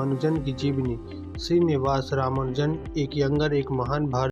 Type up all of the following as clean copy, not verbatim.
रामानुजन की जीवनी। श्रीनिवास रामानुजन एक महान भारतीय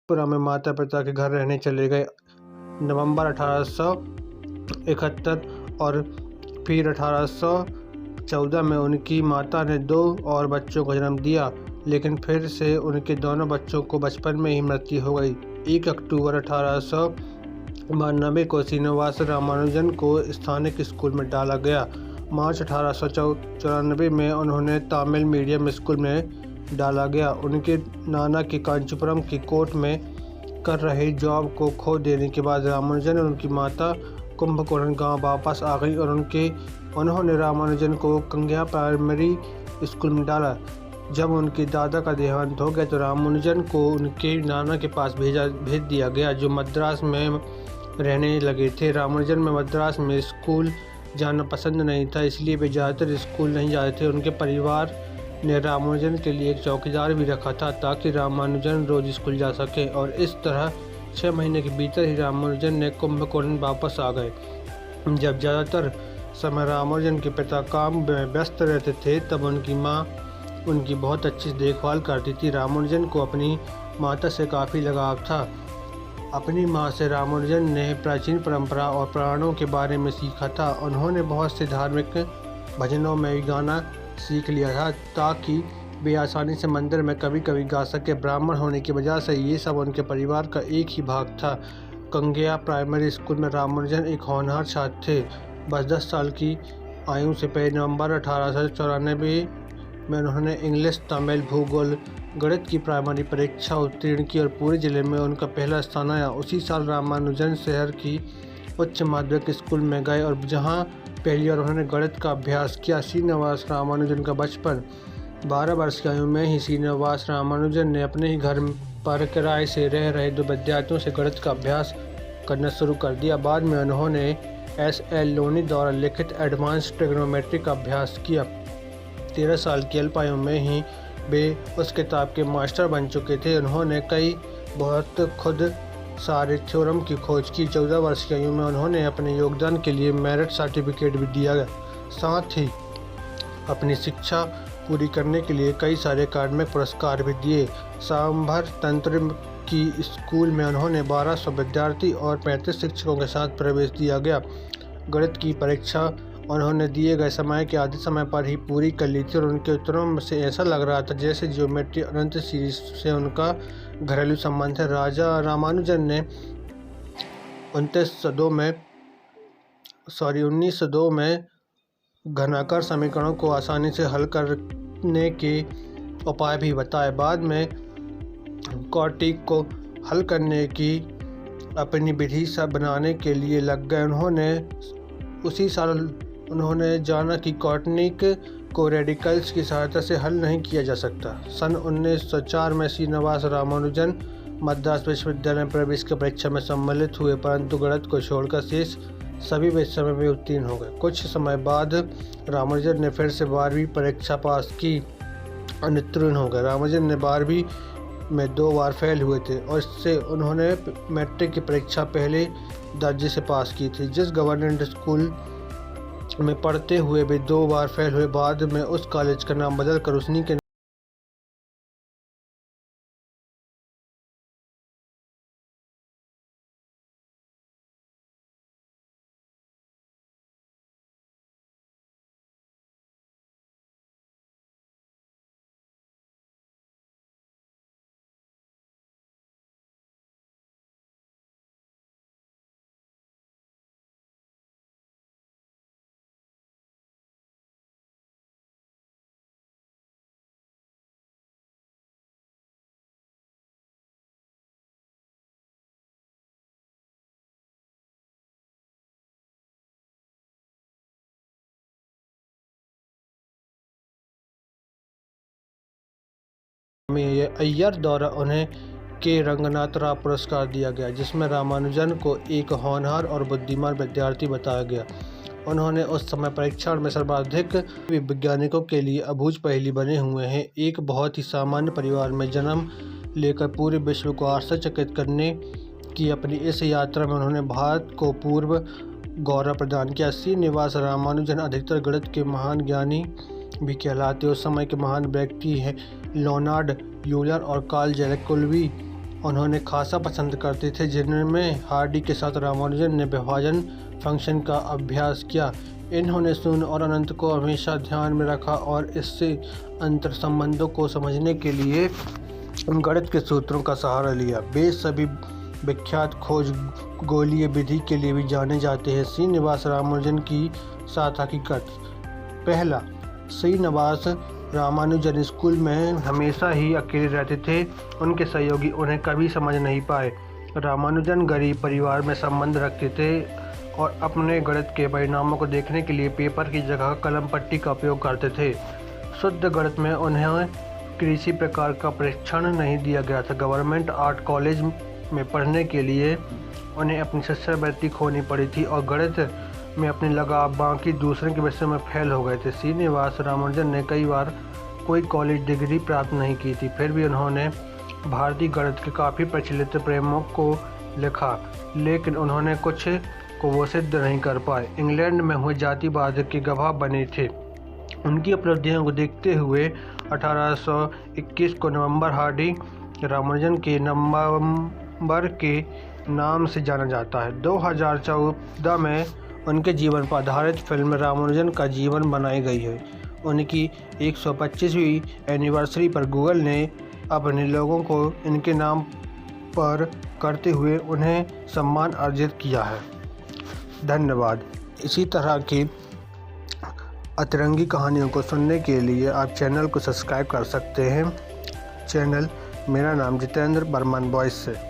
में माता पिता के घर रहने चले गए। नवंबर 1871 और फिर 1814 में उनकी माता ने 2 और बच्चों को जन्म दिया, लेकिन फिर से उनके दोनों बच्चों को बचपन में ही मृत्यु हो गई। 1 अक्टूबर 1892 को श्रीनिवास रामानुजन को स्थानिक स्कूल में डाला गया। मार्च 1894 में उन्होंने तमिल मीडियम स्कूल में डाला गया। उनके नाना की कांचीपुरम की कोर्ट में कर रही जॉब को खो देने के बाद रामानुजन और उनकी माता कुंभकोणम गांव वापस आ गई और उन्होंने रामानुजन को कंग्या प्राइमरी स्कूल में डाला। जब उनके दादा का देहांत हो गया तो रामानुजन को उनके नाना के पास भेज दिया गया, जो मद्रास में रहने लगे थे। रामानुजन में मद्रास में स्कूल जाना पसंद नहीं था, इसलिए वे ज़्यादातर स्कूल नहीं जाते थे। उनके परिवार ने रामानुजन के लिए एक चौकीदार भी रखा था ताकि रामानुजन रोज स्कूल जा सके, और इस तरह 6 महीने के भीतर ही रामानुजन ने कुंभकोणम वापस आ गए। जब ज़्यादातर समय रामानुजन के पिता काम में व्यस्त रहते थे, तब उनकी माँ उनकी बहुत अच्छी देखभाल करती थी। रामानुजन को अपनी माता से काफ़ी लगाव था। अपनी माँ से रामानुजन ने प्राचीन परंपरा और पुराणों के बारे में सीखा था। उन्होंने बहुत से धार्मिक भजनों में भी गाना सीख लिया था ताकि वे आसानी से मंदिर में कभी कभी गा सके। ब्राह्मण होने की वजह से ये सब उनके परिवार का एक ही भाग था। कंग्या प्राइमरी स्कूल में रामानुजन एक होनहार छात्र थे। बस 10 साल की आयु से पहले नवंबर 1894 में उन्होंने इंग्लिश, तमिल, भूगोल, गणित की प्राइमरी परीक्षा उत्तीर्ण की और पूरे जिले में उनका पहला स्थान आया। उसी साल रामानुजन शहर की उच्च माध्यमिक स्कूल में गए और जहां पहली बार उन्होंने गणित का अभ्यास किया। श्रीनिवास रामानुजन का बचपन 12 वर्ष की आयु में ही श्रीनिवास रामानुजन ने अपने ही घर पर किराए से रह रहे 2 विद्यार्थियों से गणित का अभ्यास करना शुरू कर दिया। बाद में उन्होंने S.L. लोनी द्वारा लिखित एडवांस ट्रिग्नोमेट्री का अभ्यास किया। 13 साल की अल्प आयु में ही वे उस किताब के मास्टर बन चुके थे। उन्होंने बहुत खुद सारे थ्योरम की खोज की। 14 वर्ष की आयु में उन्होंने अपने योगदान के लिए मेरिट सर्टिफिकेट भी दिया गया। साथ ही अपनी शिक्षा पूरी करने के लिए कई सारे अकादमिक पुरस्कार भी दिए। सांभर तंत्र की स्कूल में उन्होंने 1200 विद्यार्थी और 35 शिक्षकों के साथ प्रवेश दिया गया। गणित की परीक्षा उन्होंने दिए गए समय के आधे समय पर ही पूरी कर ली थी और उनके उत्तरों से ऐसा लग रहा था जैसे ज्योमेट्री अनंत सीरीज से उनका घरेलू संबंध है। राजा रामानुजन ने 1902 में घनाकार समीकरणों को आसानी से हल करने के उपाय भी बताए। बाद में क्वाड्रेटिक को हल करने की अपनी विधि बनाने के लिए लग गए। उसी साल उन्होंने जाना कि क्वाड्रेटिक को रेडिकल्स की सहायता से हल नहीं किया जा सकता। सन 1904 में श्रीनिवास रामानुजन मद्रास विश्वविद्यालय में प्रवेश की परीक्षा में सम्मिलित हुए, परंतु गणित को छोड़कर शेष सभी विषयों में भी उत्तीर्ण हो गए। कुछ समय बाद रामानुजन ने फिर से 12वीं परीक्षा पास की और उत्तीर्ण हो गए। रामानुजन ने 12वीं में 2 बार फेल हुए थे और इससे उन्होंने मैट्रिक की परीक्षा पहले दर्जे से पास की थी। जिस गवर्नमेंट स्कूल में पढ़ते हुए वे 2 बार फेल हुए, बाद में उस कॉलेज का नाम बदलकर उन्हीं के अय्यर द्वारा उन्हें के रंगनाथ राव पुरस्कार दिया गया, जिसमें रामानुजन को एक होनहार और बुद्धिमान विद्यार्थी बताया गया। उन्होंने उस समय परीक्षण में सर्वाधिक वैज्ञानिकों के लिए अबूझ पहेली बने हुए हैं। एक बहुत ही सामान्य परिवार में जन्म लेकर पूरे विश्व को आश्चर्यचकित करने की अपनी इस यात्रा में उन्होंने भारत को पूर्व गौरव प्रदान किया। श्रीनिवास रामानुजन अधिकतर गणित के महान ज्ञानी भी कहलाते। उस समय के महान व्यक्ति हैं लियोनार्ड यूलर और कार्ल जैकोबी उन्होंने खासा पसंद करते थे, जिनमें हार्डी के साथ रामानुजन ने विभाजन फंक्शन का अभ्यास किया। इन्होंने शून्य और अनंत को हमेशा ध्यान में रखा और इससे अंतर संबंधों को समझने के लिए गणित के सूत्रों का सहारा लिया। वे सभी विख्यात खोज गोलीय विधि के लिए भी जाने जाते हैं। श्रीनिवास रामानुजन की 7 हकीकत। पहला, श्रीनिवास रामानुजन स्कूल में हमेशा ही अकेले रहते थे। उनके सहयोगी उन्हें कभी समझ नहीं पाए। रामानुजन गरीब परिवार में संबंध रखते थे और अपने गणित के परिणामों को देखने के लिए पेपर की जगह कलम पट्टी का उपयोग करते थे। शुद्ध गणित में उन्हें किसी प्रकार का परीक्षण नहीं दिया गया था। गवर्नमेंट आर्ट कॉलेज में पढ़ने के लिए उन्हें अपनी शिष्यवृत्ति खोनी पड़ी थी और गणित में अपनी लगाव बाकी दूसरे के विषयों में फेल हो गए थे। श्रीनिवास रामानुजन ने कई बार कोई कॉलेज डिग्री प्राप्त नहीं की थी, फिर भी उन्होंने भारतीय गणित के काफ़ी प्रचलित प्रमेयों को लिखा, लेकिन उन्होंने कुछ को वो सिद्ध नहीं कर पाए। इंग्लैंड में हुए जातिवाद के गवाह बने थे। उनकी उपलब्धियों को देखते हुए 1821 को नवंबर हार्डी रामानुजन के नवंबर के नाम से जाना जाता है। 2014 में उनके जीवन पर आधारित फिल्म रामानुजन का जीवन बनाई गई है। उनकी 125वीं एनिवर्सरी पर गूगल ने अपने लोगों को इनके नाम पर करते हुए उन्हें सम्मान अर्जित किया है। धन्यवाद। इसी तरह की अतरंगी कहानियों को सुनने के लिए आप चैनल को सब्सक्राइब कर सकते हैं। मेरा नाम जितेंद्र बर्मन बॉयस से।